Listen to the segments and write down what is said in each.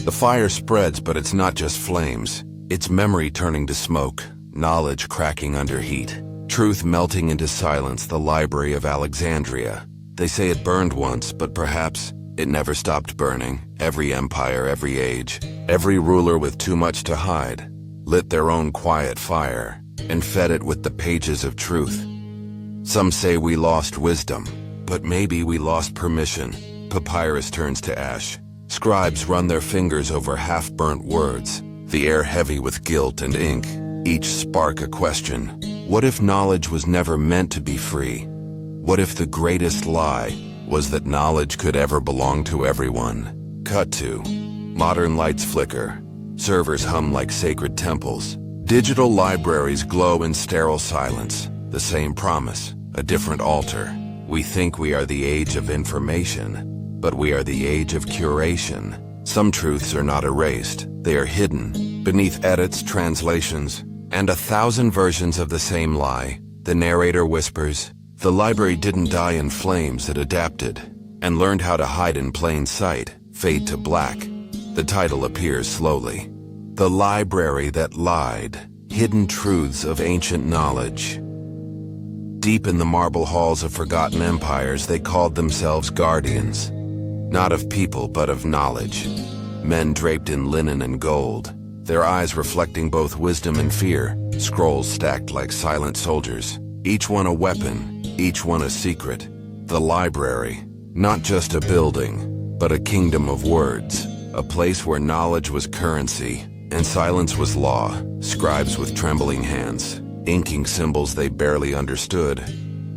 The fire spreads, but it's not just flames. It's memory turning to smoke, knowledge cracking under heat, truth melting into silence. The Library of Alexandria. They say it burned once, but perhaps it never stopped burning. Every empire, every age, every ruler with too much to hide, lit their own quiet fire and fed it with the pages of truth. Some say we lost wisdom, but maybe we lost permission. Papyrus turns to ash. Scribes run their fingers over half-burnt words, the air heavy with guilt and ink, each spark a question. What if knowledge was never meant to be free? What if the greatest lie was that knowledge could ever belong to everyone? Cut to. Modern lights flicker. Servers hum like sacred temples. Digital libraries glow in sterile silence. The same promise, a different altar. We think we are the age of information, but we are the age of curation. Some truths are not erased. They are hidden beneath edits, translations, and 1,000 versions of the same lie. The narrator whispers, "The library didn't die in flames, it adapted and learned how to hide in plain sight." Fade to black. The title appears slowly. The Library That Lied. Hidden Truths of Ancient Knowledge. Deep in the marble halls of forgotten empires, they called themselves guardians. Not of people, but of knowledge. Men draped in linen and gold, their eyes reflecting both wisdom and fear, scrolls stacked like silent soldiers, each one a weapon, each one a secret. The library, not just a building, but a kingdom of words, a place where knowledge was currency and silence was law. Scribes with trembling hands, inking symbols they barely understood.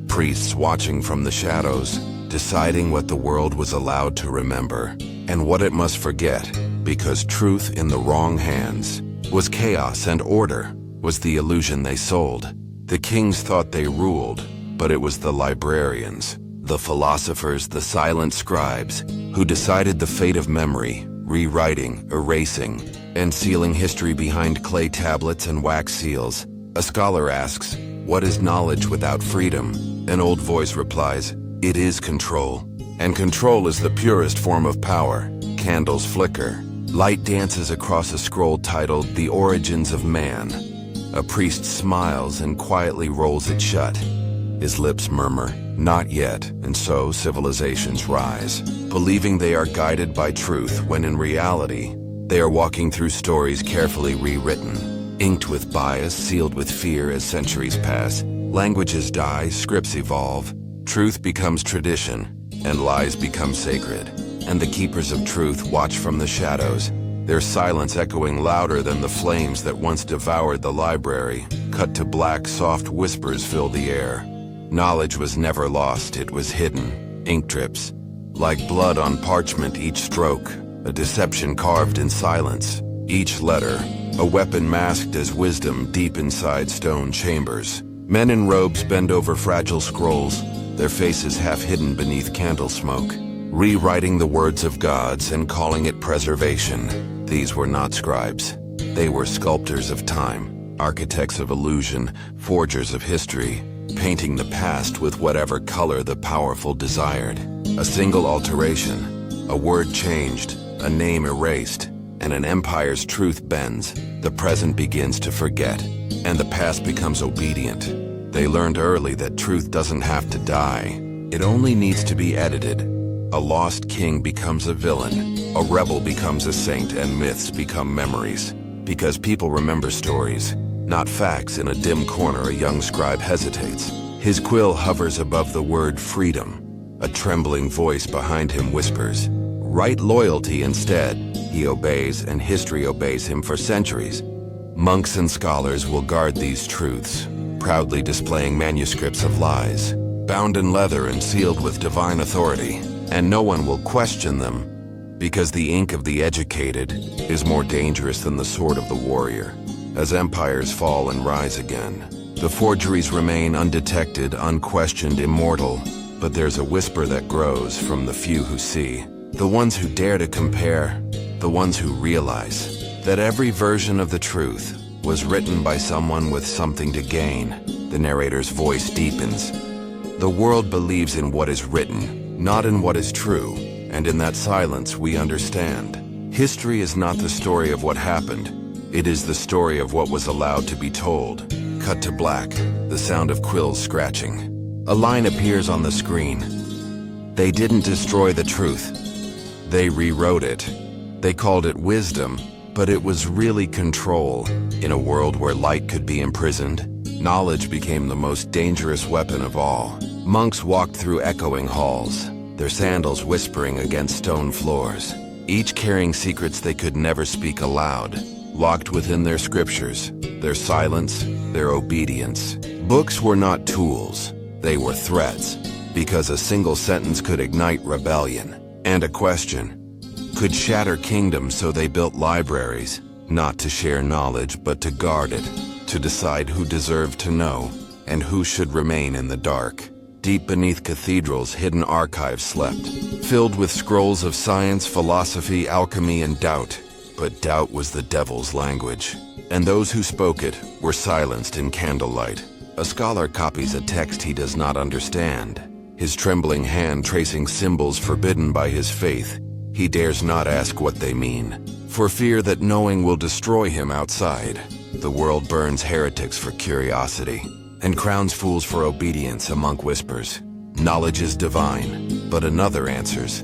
Priests watching from the shadows, deciding what the world was allowed to remember and what it must forget, because truth in the wrong hands was chaos and order was the illusion they sold. The kings thought they ruled, but it was the librarians, the philosophers, the silent scribes, who decided the fate of memory, rewriting, erasing, and sealing history behind clay tablets and wax seals. A scholar asks, "What is knowledge without freedom?" An old voice replies, "It is control." And control is the purest form of power. Candles flicker. Light dances across a scroll titled "The Origins of Man." A priest smiles and quietly rolls it shut. His lips murmur, "Not yet," and so civilizations rise, believing they are guided by truth when in reality, they are walking through stories carefully rewritten, inked with bias, sealed with fear. As centuries pass, languages die, scripts evolve, truth becomes tradition, and lies become sacred. And the keepers of truth watch from the shadows, their silence echoing louder than the flames that once devoured the library. Cut to black, soft whispers fill the air. Knowledge was never lost, it was hidden. Ink drips, like blood on parchment, each stroke, a deception carved in silence. Each letter, a weapon masked as wisdom deep inside stone chambers. Men in robes bend over fragile scrolls, their faces half hidden beneath candle smoke, rewriting the words of gods and calling it preservation. These were not scribes. They were sculptors of time, architects of illusion, forgers of history, painting the past with whatever color the powerful desired. A single alteration, a word changed, a name erased, and an empire's truth bends. The present begins to forget, and the past becomes obedient. They learned early that truth doesn't have to die. It only needs to be edited. A lost king becomes a villain, a rebel becomes a saint, and myths become memories. Because people remember stories, not facts. In a dim corner, a young scribe hesitates. His quill hovers above the word freedom. A trembling voice behind him whispers, "Write loyalty instead." He obeys, and history obeys him for centuries. Monks and scholars will guard these truths, proudly displaying manuscripts of lies, bound in leather and sealed with divine authority. And no one will question them, because the ink of the educated is more dangerous than the sword of the warrior. As empires fall and rise again, the forgeries remain undetected, unquestioned, immortal. But there's a whisper that grows from the few who see, the ones who dare to compare, the ones who realize that every version of the truth was written by someone with something to gain. The narrator's voice deepens. The world believes in what is written, not in what is true, and in that silence we understand. History is not the story of what happened. It is the story of what was allowed to be told. Cut to black, the sound of quills scratching. A line appears on the screen. They didn't destroy the truth. They rewrote it. They called it wisdom, but it was really control. In a world where light could be imprisoned, knowledge became the most dangerous weapon of all. Monks walked through echoing halls, their sandals whispering against stone floors, each carrying secrets they could never speak aloud, locked within their scriptures, their silence, their obedience. Books were not tools, they were threats, because a single sentence could ignite rebellion. And a question could shatter kingdoms, so they built libraries, not to share knowledge but to guard it, to decide who deserved to know and who should remain in the dark. Deep beneath cathedrals, hidden archives slept, filled with scrolls of science, philosophy, alchemy, and doubt. But doubt was the devil's language, and those who spoke it were silenced in candlelight. A scholar copies a text he does not understand, his trembling hand tracing symbols forbidden by his faith. He dares not ask what they mean, for fear that knowing will destroy him outside. The world burns heretics for curiosity, and crowns fools for obedience. A monk whispers, "Knowledge is divine," but another answers,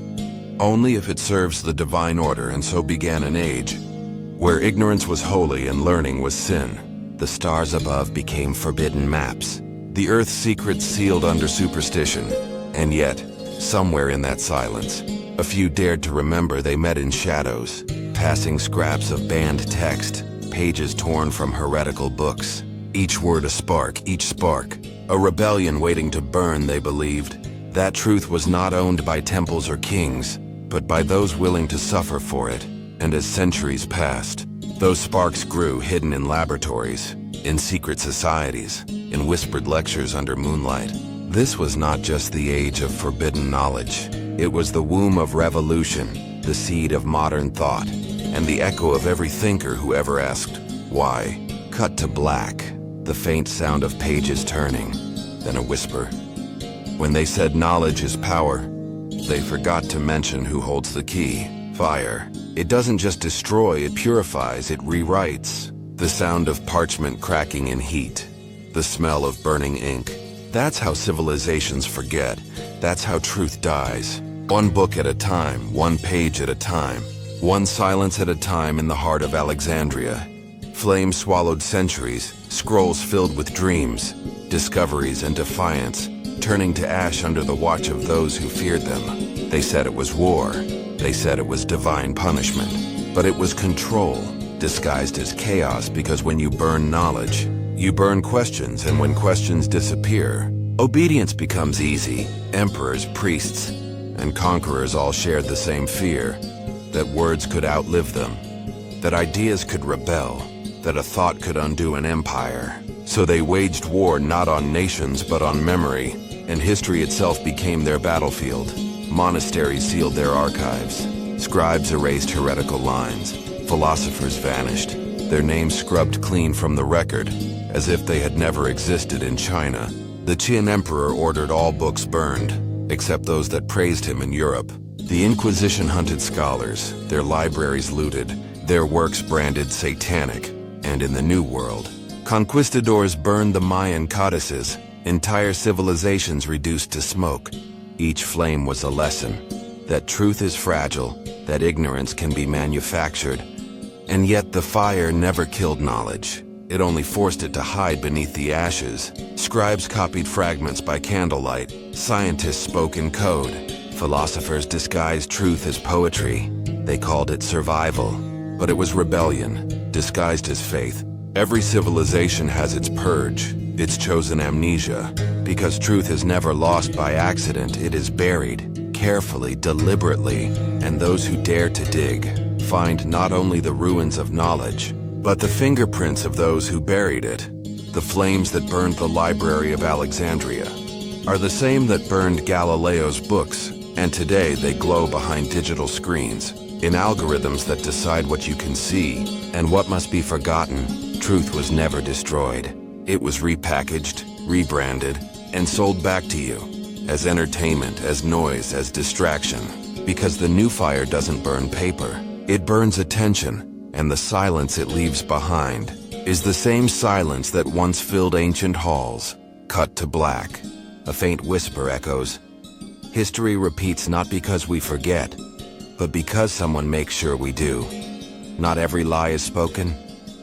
"Only if it serves the divine order." And so began an age where ignorance was holy and learning was sin. The stars above became forbidden maps, the earth's secrets sealed under superstition. And yet, somewhere in that silence, a few dared to remember. They met in shadows, passing scraps of banned text, pages torn from heretical books. Each word a spark, each spark a rebellion waiting to burn. They believed that truth was not owned by temples or kings, but by those willing to suffer for it. And as centuries passed, those sparks grew, hidden in laboratories, in secret societies, in whispered lectures under moonlight. This was not just the age of forbidden knowledge. It was the womb of revolution, the seed of modern thought, and the echo of every thinker who ever asked, why? Cut to black, the faint sound of pages turning, then a whisper. When they said knowledge is power, they forgot to mention who holds the key. Fire. It doesn't just destroy, it purifies, it rewrites. The sound of parchment cracking in heat, the smell of burning ink. That's how civilizations forget. That's how truth dies. One book at a time, one page at a time, one silence at a time. In the heart of Alexandria, flames swallowed centuries, scrolls filled with dreams, discoveries and defiance, turning to ash under the watch of those who feared them. They said it was war. They said it was divine punishment. But it was control, disguised as chaos, because when you burn knowledge, you burn questions, and when questions disappear, obedience becomes easy. Emperors, priests, and conquerors all shared the same fear, that words could outlive them, that ideas could rebel, that a thought could undo an empire. So they waged war not on nations but on memory, and history itself became their battlefield. Monasteries sealed their archives, scribes erased heretical lines, philosophers vanished, their names scrubbed clean from the record, as if they had never existed. In China, the Qin emperor ordered all books burned, except those that praised him. In Europe, the Inquisition hunted scholars, their libraries looted, their works branded satanic. And in the New World, conquistadors burned the Mayan codices, entire civilizations reduced to smoke. Each flame was a lesson, that truth is fragile, that ignorance can be manufactured. And yet the fire never killed knowledge. It only forced it to hide beneath the ashes. Scribes copied fragments by candlelight. Scientists spoke in code. Philosophers disguised truth as poetry. They called it survival, but it was rebellion, disguised as faith. Every civilization has its purge, its chosen amnesia, because truth is never lost by accident. It is buried, carefully, deliberately, and those who dare to dig find not only the ruins of knowledge, but the fingerprints of those who buried it. The flames that burned the Library of Alexandria are the same that burned Galileo's books, and today they glow behind digital screens, in algorithms that decide what you can see and what must be forgotten. Truth was never destroyed. It was repackaged, rebranded, and sold back to you as entertainment, as noise, as distraction, because the new fire doesn't burn paper. It burns attention, and the silence it leaves behind is the same silence that once filled ancient halls, cut to black. A faint whisper echoes. History repeats not because we forget, but because someone makes sure we do. Not every lie is spoken.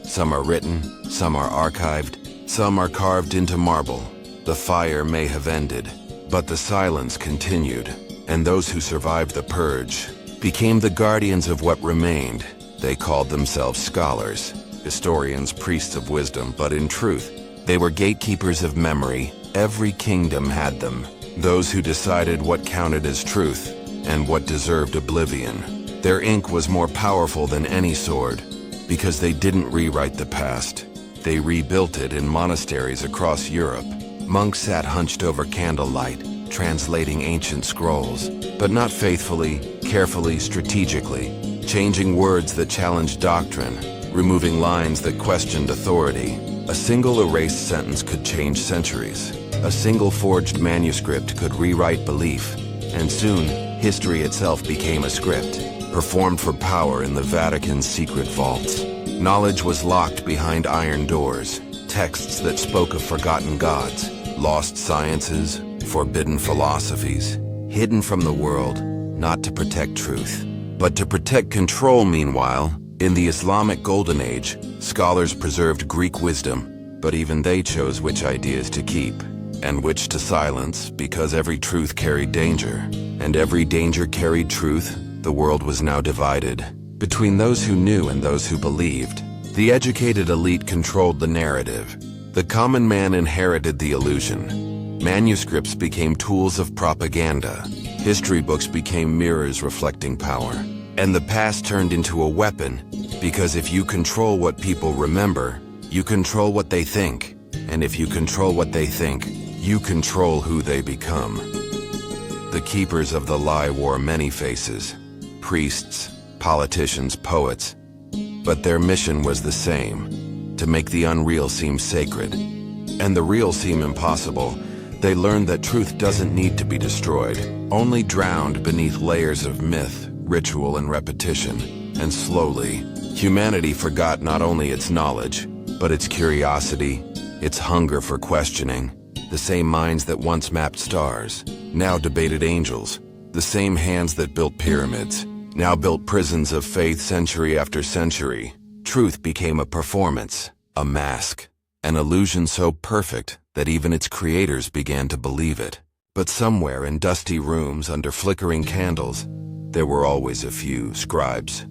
Some are written, some are archived, some are carved into marble. The fire may have ended, but the silence continued, and those who survived the purge became the guardians of what remained. They called themselves scholars, historians, priests of wisdom, but in truth, they were gatekeepers of memory. Every kingdom had them, those who decided what counted as truth and what deserved oblivion. Their ink was more powerful than any sword, because they didn't rewrite the past. They rebuilt it in monasteries across Europe. Monks sat hunched over candlelight, translating ancient scrolls, but not faithfully, carefully, strategically, changing words that challenged doctrine, removing lines that questioned authority. A single erased sentence could change centuries. A single forged manuscript could rewrite belief, and soon, history itself became a script, performed for power in the Vatican's secret vaults. Knowledge was locked behind iron doors, texts that spoke of forgotten gods, lost sciences, forbidden philosophies, hidden from the world, not to protect truth, but to protect control. Meanwhile, in the Islamic Golden Age, scholars preserved Greek wisdom, but even they chose which ideas to keep and which to silence, because every truth carried danger, and every danger carried truth. The world was now divided between those who knew and those who believed. The educated elite controlled the narrative. The common man inherited the illusion. Manuscripts became tools of propaganda. History books became mirrors reflecting power. And the past turned into a weapon, because if you control what people remember, you control what they think. And if you control what they think, you control who they become. The keepers of the lie wore many faces: priests, politicians, poets. But their mission was the same: to make the unreal seem sacred, and the real seem impossible. They learned that truth doesn't need to be destroyed, only drowned beneath layers of myth, ritual, and repetition. And slowly, humanity forgot not only its knowledge, but its curiosity, its hunger for questioning. The same minds that once mapped stars now debated angels. The same hands that built pyramids now built prisons of faith century after century. Truth became a performance, a mask, an illusion so perfect that even its creators began to believe it. But somewhere in dusty rooms under flickering candles, there were always a few scribes,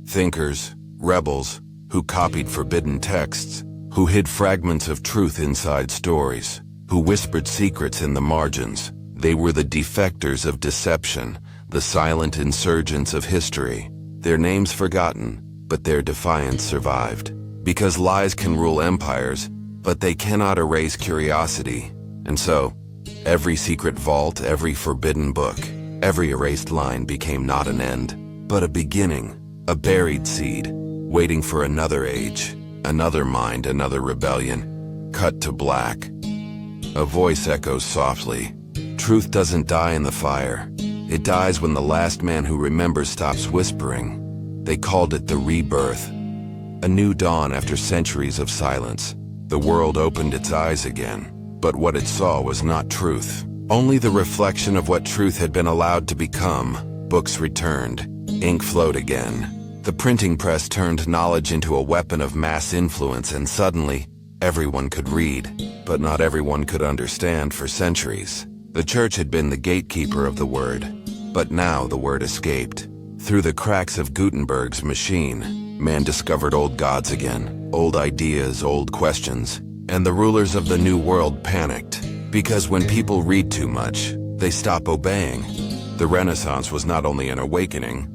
thinkers, rebels, who copied forbidden texts, who hid fragments of truth inside stories, who whispered secrets in the margins. They were the defectors of deception, the silent insurgents of history. Their names forgotten, but their defiance survived. Because lies can rule empires, but they cannot erase curiosity. And so, every secret vault, every forbidden book, every erased line became not an end, but a beginning, a buried seed, waiting for another age, another mind, another rebellion, cut to black. A voice echoes softly. Truth doesn't die in the fire. It dies when the last man who remembers stops whispering. They called it the rebirth. A new dawn after centuries of silence. The world opened its eyes again, but what it saw was not truth, only the reflection of what truth had been allowed to become. Books returned. Ink flowed again. The printing press turned knowledge into a weapon of mass influence, and suddenly, everyone could read, but not everyone could understand. For centuries, the church had been the gatekeeper of the word, but now the word escaped. Through the cracks of Gutenberg's machine, man discovered old gods again, old ideas, old questions, and the rulers of the new world panicked, because when people read too much, they stop obeying. The Renaissance was not only an awakening,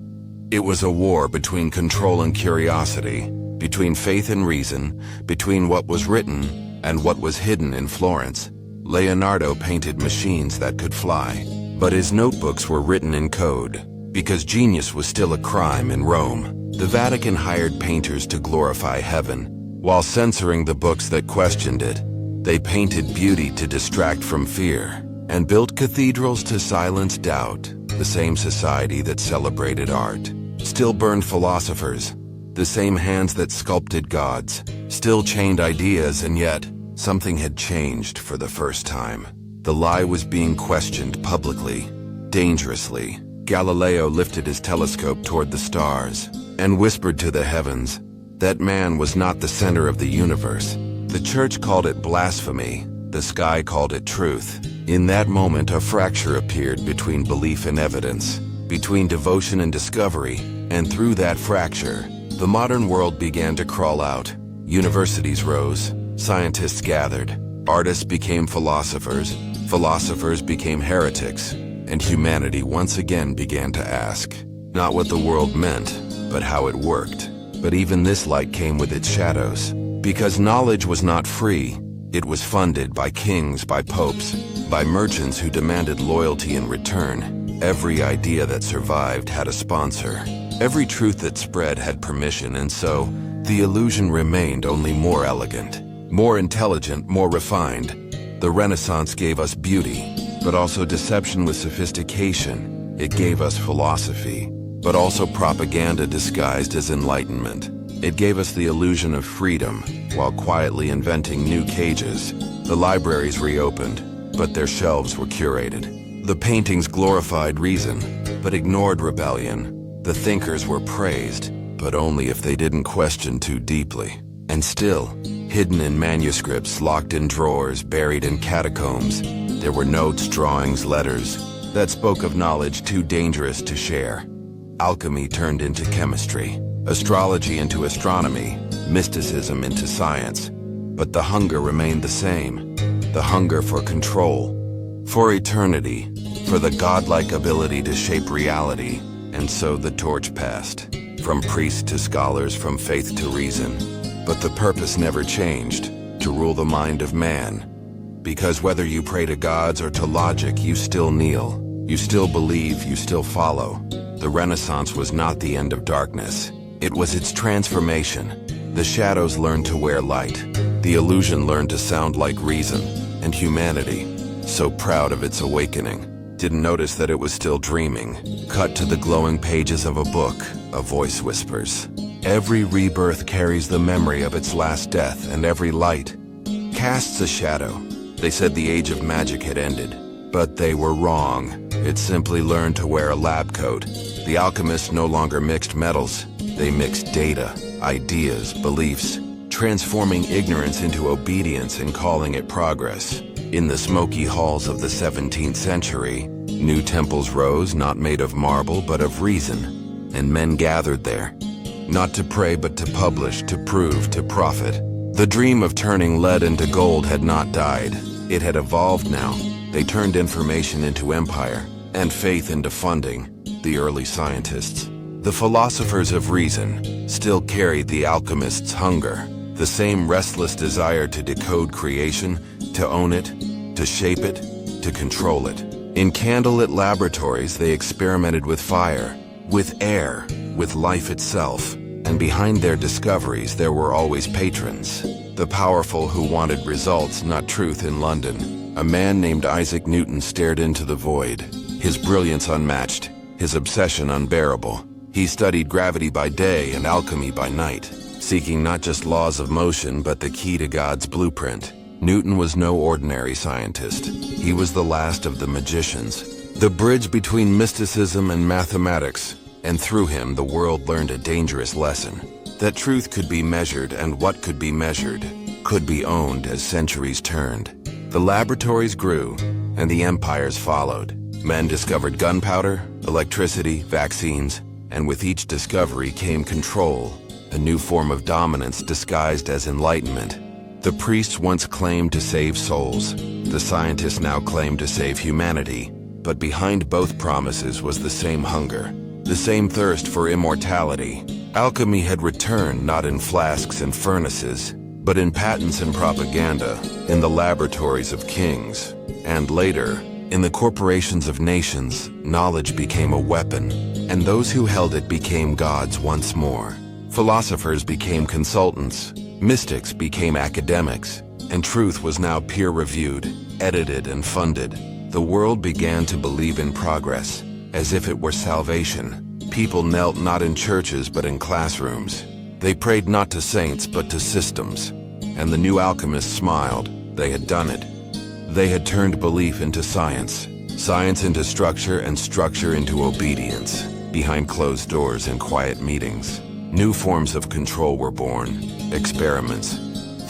it was a war between control and curiosity, between faith and reason, between what was written and what was hidden. In Florence, Leonardo painted machines that could fly, but his notebooks were written in code, because genius was still a crime. In Rome, the Vatican hired painters to glorify heaven, while censoring the books that questioned it. They painted beauty to distract from fear, and built cathedrals to silence doubt. The same society that celebrated art still burned philosophers, the same hands that sculpted gods, still chained ideas, and yet something had changed for the first time. The lie was being questioned publicly, dangerously. Galileo lifted his telescope toward the stars and whispered to the heavens that man was not the center of the universe. The church called it blasphemy. The sky called it truth. In that moment, a fracture appeared between belief and evidence, between devotion and discovery, and through that fracture, the modern world began to crawl out. Universities rose, scientists gathered, artists became philosophers, philosophers became heretics, and humanity once again began to ask, not what the world meant, but how it worked. But even this light came with its shadows, because knowledge was not free. It was funded by kings, by popes, by merchants who demanded loyalty in return. Every idea that survived had a sponsor. Every truth that spread had permission, and so the illusion remained, only more elegant, more intelligent, more refined. The Renaissance gave us beauty, but also deception with sophistication. It gave us philosophy, but also propaganda disguised as enlightenment. It gave us the illusion of freedom, while quietly inventing new cages. The libraries reopened, but their shelves were curated. The paintings glorified reason, but ignored rebellion. The thinkers were praised, but only if they didn't question too deeply. And still, hidden in manuscripts, locked in drawers, buried in catacombs, there were notes, drawings, letters that spoke of knowledge too dangerous to share. Alchemy turned into chemistry, astrology into astronomy, mysticism into science. But the hunger remained the same. The hunger for control, for eternity, for the godlike ability to shape reality. And so the torch passed, from priests to scholars, from faith to reason. But the purpose never changed, to rule the mind of man. Because whether you pray to gods or to logic, you still kneel, you still believe, you still follow. The Renaissance was not the end of darkness. It was its transformation. The shadows learned to wear light. The illusion learned to sound like reason. And humanity, so proud of its awakening, didn't notice that it was still dreaming. Cut to the glowing pages of a book, a voice whispers. Every rebirth carries the memory of its last death, and every light casts a shadow. They said the age of magic had ended, but they were wrong. It simply learned to wear a lab coat. The alchemists no longer mixed metals. They mixed data, ideas, beliefs, transforming ignorance into obedience and calling it progress. In the smoky halls of the 17th century, new temples rose, not made of marble but of reason, and men gathered there, not to pray but to publish, to prove, to profit. The dream of turning lead into gold had not died. It had evolved now. They turned information into empire, and faith into funding. The early scientists, the philosophers of reason, still carried the alchemists' hunger, the same restless desire to decode creation, to own it, to shape it, to control it. In candlelit laboratories, they experimented with fire, with air, with life itself. And behind their discoveries, there were always patrons, the powerful who wanted results, not truth. In London, a man named Isaac Newton stared into the void, his brilliance unmatched, his obsession unbearable. He studied gravity by day and alchemy by night, seeking not just laws of motion, but the key to God's blueprint. Newton was no ordinary scientist. He was the last of the magicians, the bridge between mysticism and mathematics. And through him, the world learned a dangerous lesson, that truth could be measured, and what could be measured could be owned as centuries turned. The laboratories grew, and the empires followed. Men discovered gunpowder, electricity, vaccines, and with each discovery came control, a new form of dominance disguised as enlightenment. The priests once claimed to save souls. The scientists now claim to save humanity. But behind both promises was the same hunger, the same thirst for immortality. Alchemy had returned, not in flasks and furnaces, but in patents and propaganda, in the laboratories of kings. And later, in the corporations of nations, knowledge became a weapon, and those who held it became gods once more. Philosophers became consultants, mystics became academics, and truth was now peer-reviewed, edited, and funded. The world began to believe in progress, as if it were salvation. People knelt not in churches but in classrooms. They prayed not to saints but to systems. And the new alchemists smiled. They had done it. They had turned belief into science, science into structure, and structure into obedience. Behind closed doors and quiet meetings, new forms of control were born. Experiments,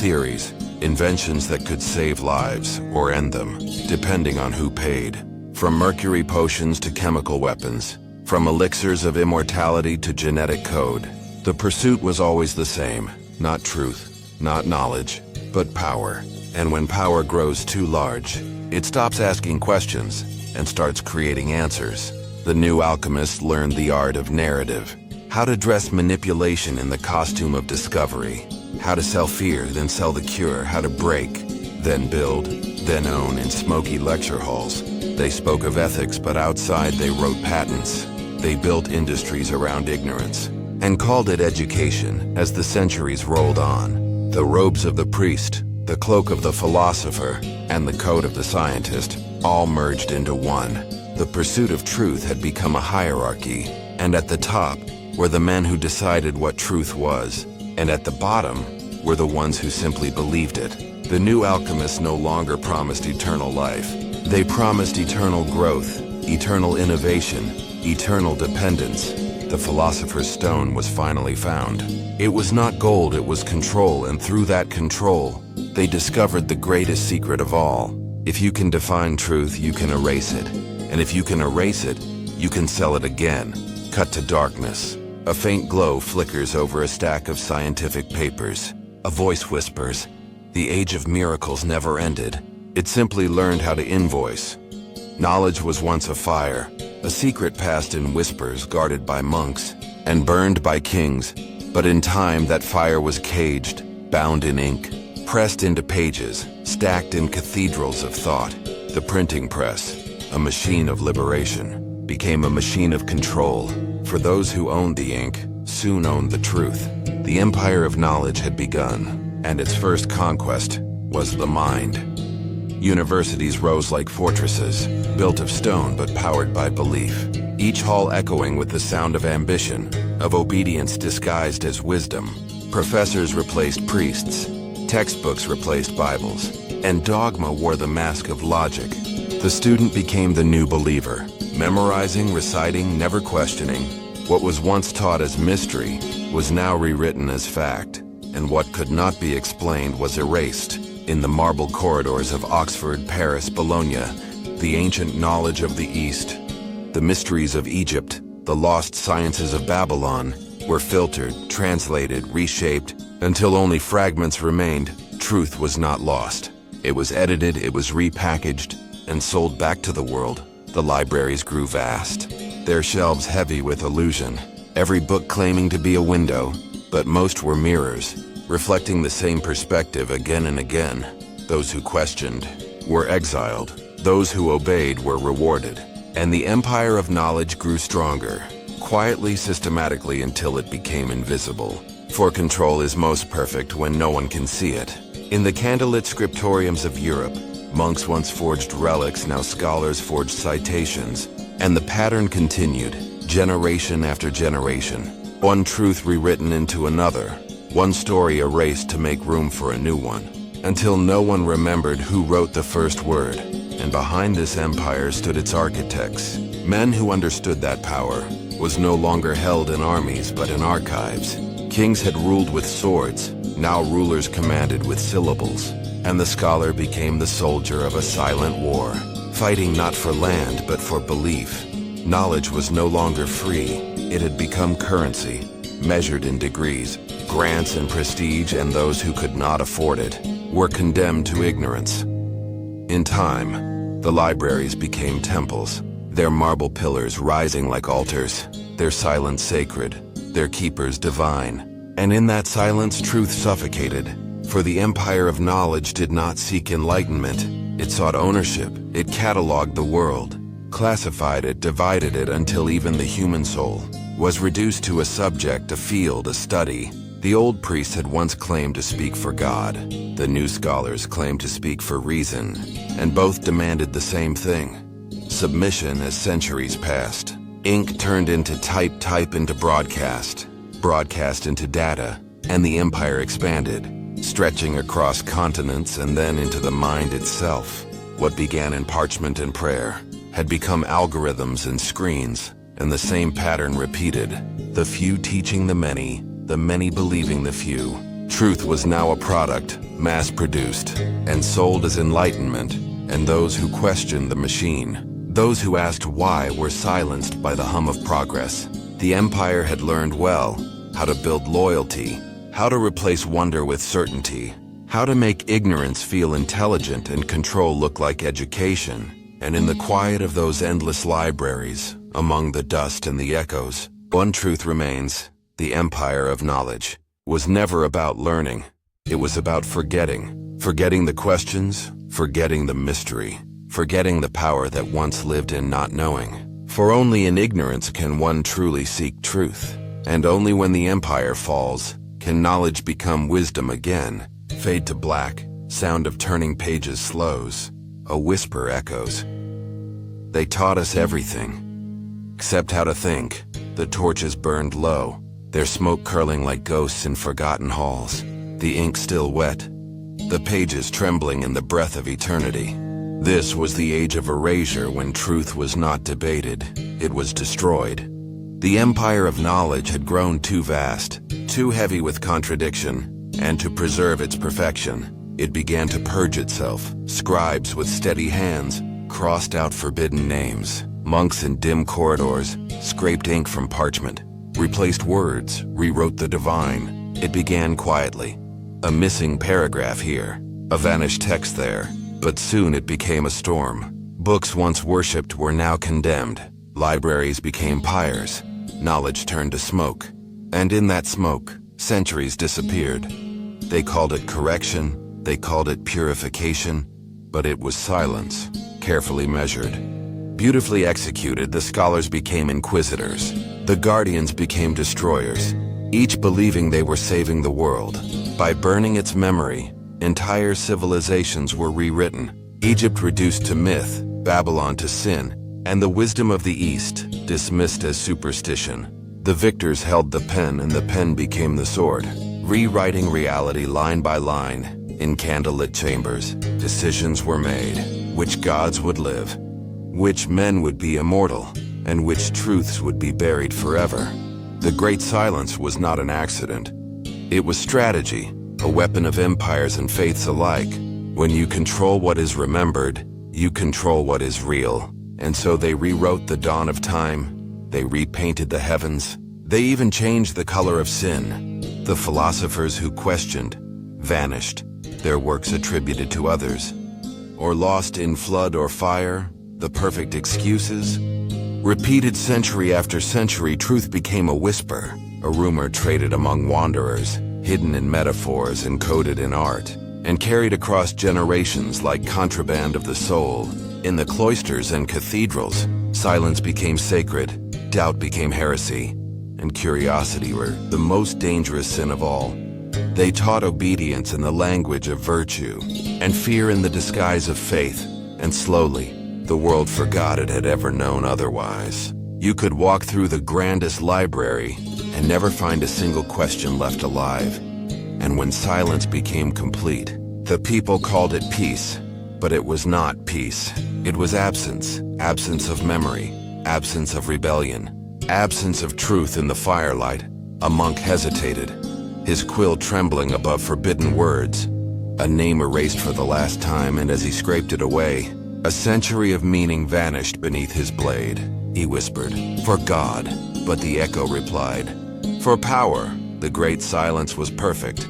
theories, inventions that could save lives or end them, depending on who paid. From mercury potions to chemical weapons, from elixirs of immortality to genetic code, the pursuit was always the same. Not truth, not knowledge, but power. And when power grows too large, it stops asking questions and starts creating answers. The new alchemists learned the art of narrative, how to dress manipulation in the costume of discovery, how to sell fear, then sell the cure, how to break, then build, then own in smoky lecture halls. They spoke of ethics, but outside they wrote patents. They built industries around ignorance and called it education. As the centuries rolled on, the robes of the priest, the cloak of the philosopher, and the coat of the scientist all merged into one. The pursuit of truth had become a hierarchy, and at the top were the men who decided what truth was, and at the bottom were the ones who simply believed it. The new alchemists no longer promised eternal life. They promised eternal growth, eternal innovation, eternal dependence. The philosopher's stone was finally found. It was not gold, it was control, and through that control, they discovered the greatest secret of all. If you can define truth, you can erase it. And if you can erase it, you can sell it again. Cut to darkness. A faint glow flickers over a stack of scientific papers. A voice whispers, "The age of miracles never ended. It simply learned how to invoice." Knowledge was once a fire, a secret passed in whispers, guarded by monks and burned by kings. But in time, that fire was caged, bound in ink, pressed into pages, stacked in cathedrals of thought. The printing press, a machine of liberation, became a machine of control. For those who owned the ink, soon owned the truth. The empire of knowledge had begun, and its first conquest was the mind. Universities rose like fortresses, built of stone but powered by belief. Each hall echoing with the sound of ambition, of obedience disguised as wisdom. Professors replaced priests, textbooks replaced Bibles, and dogma wore the mask of logic. The student became the new believer, memorizing, reciting, never questioning. What was once taught as mystery was now rewritten as fact, and what could not be explained was erased. In the marble corridors of Oxford, Paris, Bologna, the ancient knowledge of the East, the mysteries of Egypt, the lost sciences of Babylon, were filtered, translated, reshaped, until only fragments remained. Truth was not lost. It was edited, it was repackaged, and sold back to the world. The libraries grew vast, their shelves heavy with illusion, every book claiming to be a window, but most were mirrors, reflecting the same perspective again and again. Those who questioned were exiled, those who obeyed were rewarded, and the empire of knowledge grew stronger, quietly, systematically, until it became invisible. For control is most perfect when no one can see it. In the candlelit scriptoriums of Europe, monks once forged relics, now scholars forged citations, and the pattern continued, generation after generation. One truth rewritten into another, one story erased to make room for a new one, until no one remembered who wrote the first word. And behind this empire stood its architects, men who understood that power was no longer held in armies but in archives. Kings had ruled with swords, now rulers commanded with syllables, and the scholar became the soldier of a silent war, fighting not for land but for belief. Knowledge was no longer free, it had become currency, measured in degrees, grants and prestige, and those who could not afford it were condemned to ignorance. In time, the libraries became temples, their marble pillars rising like altars, their silence sacred, their keepers divine. And in that silence, truth suffocated, for the empire of knowledge did not seek enlightenment. It sought ownership. It cataloged the world, classified it, divided it, until even the human soul was reduced to a subject, a field, a study. The old priests had once claimed to speak for God. The new scholars claimed to speak for reason, and both demanded the same thing: submission. As centuries passed, Ink turned into type into broadcast into data, and the empire expanded, stretching across continents and then into the mind itself. What began in parchment and prayer had become algorithms and screens, and the same pattern repeated. The few teaching the many believing the few. Truth was now a product, mass-produced, and sold as enlightenment, and those who questioned the machine, those who asked why, were silenced by the hum of progress. The empire had learned well how to build loyalty, how to replace wonder with certainty, how to make ignorance feel intelligent and control look like education. And in the quiet of those endless libraries, among the dust and the echoes, one truth remains: the empire of knowledge was never about learning. It was about forgetting. Forgetting the questions, forgetting the mystery, forgetting the power that once lived in not knowing. For only in ignorance can one truly seek truth. And only when the empire falls can knowledge become wisdom again. Fade to black, sound of turning pages slows, a whisper echoes. They taught us everything, except how to think. The torches burned low, their smoke curling like ghosts in forgotten halls. The ink still wet, the pages trembling in the breath of eternity. This was the age of erasure, when truth was not debated, it was destroyed. The empire of knowledge had grown too vast, too heavy with contradiction, and to preserve its perfection, it began to purge itself. Scribes with steady hands crossed out forbidden names. Monks in dim corridors scraped ink from parchment, replaced words, rewrote the divine. It began quietly. A missing paragraph here, a vanished text there, but soon it became a storm. Books once worshipped were now condemned. Libraries became pyres. Knowledge turned to smoke. And in that smoke, centuries disappeared. They called it correction, they called it purification, but it was silence, carefully measured. Beautifully executed, the scholars became inquisitors. The guardians became destroyers, each believing they were saving the world. By burning its memory, entire civilizations were rewritten. Egypt reduced to myth, Babylon to sin, and the wisdom of the East dismissed as superstition. The victors held the pen, and the pen became the sword, rewriting reality line by line. In candlelit chambers, decisions were made: which gods would live, which men would be immortal, and which truths would be buried forever. The Great Silence was not an accident. It was strategy, a weapon of empires and faiths alike. When you control what is remembered, you control what is real. And so they rewrote the dawn of time, they repainted the heavens, they even changed the color of sin. The philosophers who questioned vanished, their works attributed to others, or lost in flood or fire. The perfect excuses, repeated century after century, truth became a whisper, a rumor traded among wanderers, hidden in metaphors, encoded in art, and carried across generations like contraband of the soul. In the cloisters and cathedrals, silence became sacred, doubt became heresy, and curiosity were the most dangerous sin of all. They taught obedience in the language of virtue, and fear in the disguise of faith, and slowly, the world forgot it had ever known otherwise. You could walk through the grandest library and never find a single question left alive. And when silence became complete, the people called it peace. But it was not peace. It was absence. Absence of memory. Absence of rebellion. Absence of truth in the firelight. A monk hesitated, his quill trembling above forbidden words. A name erased for the last time, and as he scraped it away, a century of meaning vanished beneath his blade. He whispered, "For God," but the echo replied, "For power." The Great Silence was perfect,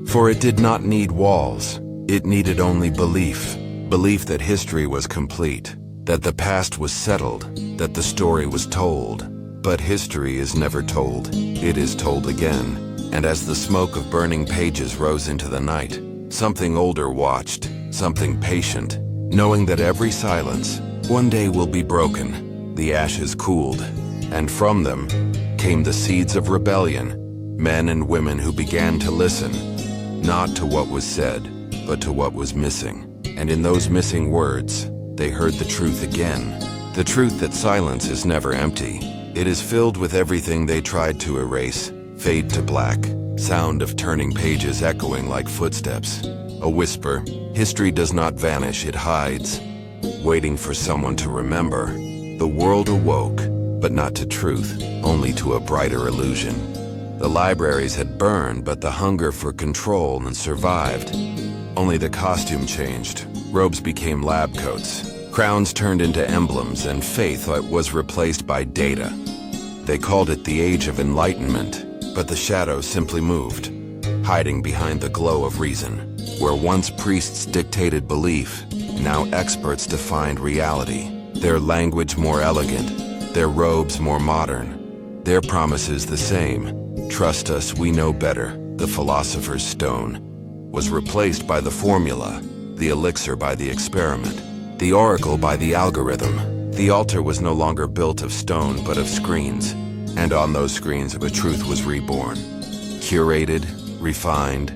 for it did not need walls. It needed only belief. Belief that history was complete, that the past was settled, that the story was told. But history is never told. It is told again. And as the smoke of burning pages rose into the night, something older watched, something patient, knowing that every silence one day will be broken. The ashes cooled, and from them came the seeds of rebellion, men and women who began to listen, not to what was said, but to what was missing. And in those missing words, they heard the truth again, the truth that silence is never empty. It is filled with everything they tried to erase, fade to black, sound of turning pages echoing like footsteps. A whisper, history does not vanish, it hides, waiting for someone to remember. The world awoke, but not to truth, only to a brighter illusion. The libraries had burned, but the hunger for control and survived. Only the costume changed. Robes became lab coats. Crowns turned into emblems, and faith was replaced by data. They called it the Age of Enlightenment, but the shadows simply moved, hiding behind the glow of reason. Where once priests dictated belief, now experts defined reality. Their language more elegant, their robes more modern, their promises the same. Trust us, we know better. The philosopher's stone was replaced by the formula, the elixir by the experiment, the oracle by the algorithm. The altar was no longer built of stone but of screens, and on those screens a truth was reborn. Curated, refined,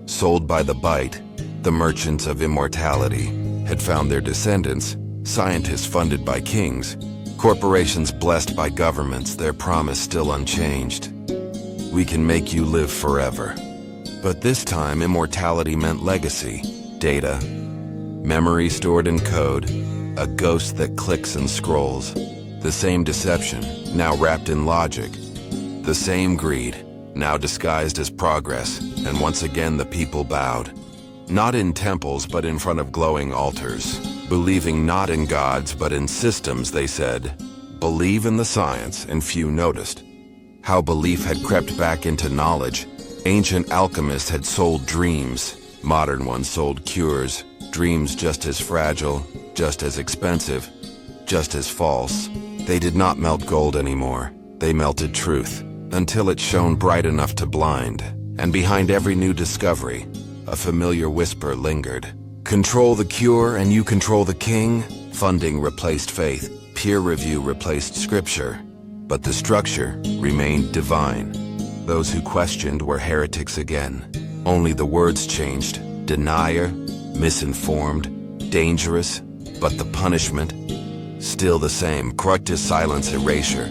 sold by the byte, the merchants of immortality had found their descendants, scientists funded by kings, corporations blessed by governments, their promise still unchanged. We can make you live forever. But this time, immortality meant legacy, data, memory stored in code, a ghost that clicks and scrolls. The same deception, now wrapped in logic. The same greed, now disguised as progress, and once again the people bowed. Not in temples, but in front of glowing altars. Believing not in gods, but in systems, they said. Believe in the science, and few noticed. How belief had crept back into knowledge. Ancient alchemists had sold dreams. Modern ones sold cures. Dreams just as fragile, just as expensive, just as false. They did not melt gold anymore. They melted truth, until it shone bright enough to blind. And behind every new discovery, a familiar whisper lingered. Control the cure and you control the king. Funding replaced faith. Peer review replaced scripture. But the structure remained divine. Those who questioned were heretics again. Only the words changed. Denier, misinformed, dangerous, but the punishment, still the same. Corrective silence, erasure.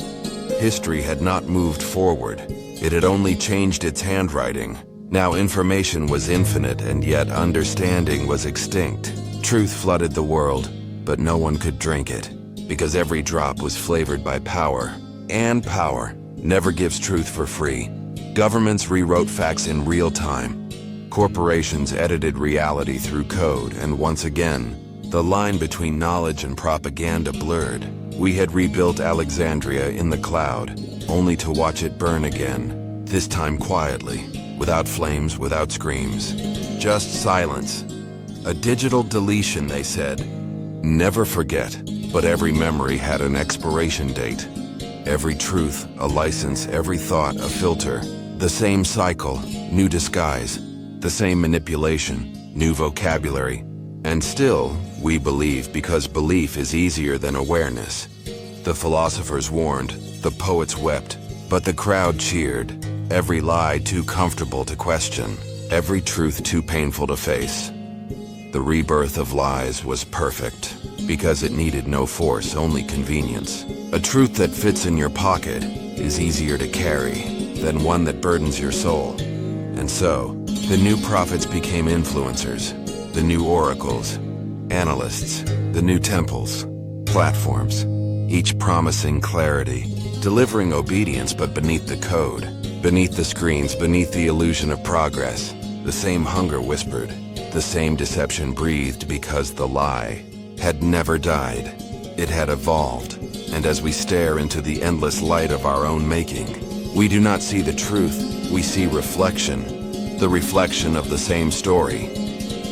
History had not moved forward. It had only changed its handwriting. Now information was infinite, and yet understanding was extinct. Truth flooded the world, but no one could drink it, because every drop was flavored by power. And power never gives truth for free. Governments rewrote facts in real time. Corporations edited reality through code, and once again, the line between knowledge and propaganda blurred. We had rebuilt Alexandria in the cloud, only to watch it burn again, this time quietly, without flames, without screams. Just silence. A digital deletion, they said. Never forget, but every memory had an expiration date. Every truth, a license, every thought, a filter. The same cycle, new disguise. The same manipulation, new vocabulary. And still, we believe because belief is easier than awareness. The philosophers warned, the poets wept, but the crowd cheered. Every lie too comfortable to question, every truth too painful to face. The rebirth of lies was perfect, because it needed no force, only convenience. A truth that fits in your pocket is easier to carry than one that burdens your soul. And so, the new prophets became influencers, the new oracles, analysts, the new temples, platforms, each promising clarity, delivering obedience but beneath the code, beneath the screens, beneath the illusion of progress. The same hunger whispered, the same deception breathed, because the lie had never died. It had evolved, and as we stare into the endless light of our own making, we do not see the truth, we see reflection, the reflection of the same story,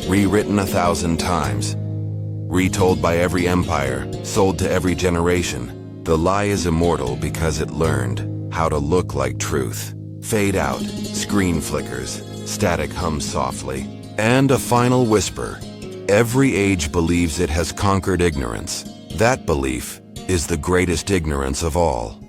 rewritten 1,000 times, retold by every empire, sold to every generation. The lie is immortal because it learned how to look like truth. Fade out, screen flickers, static hums softly, and a final whisper. Every age believes it has conquered ignorance. That belief is the greatest ignorance of all.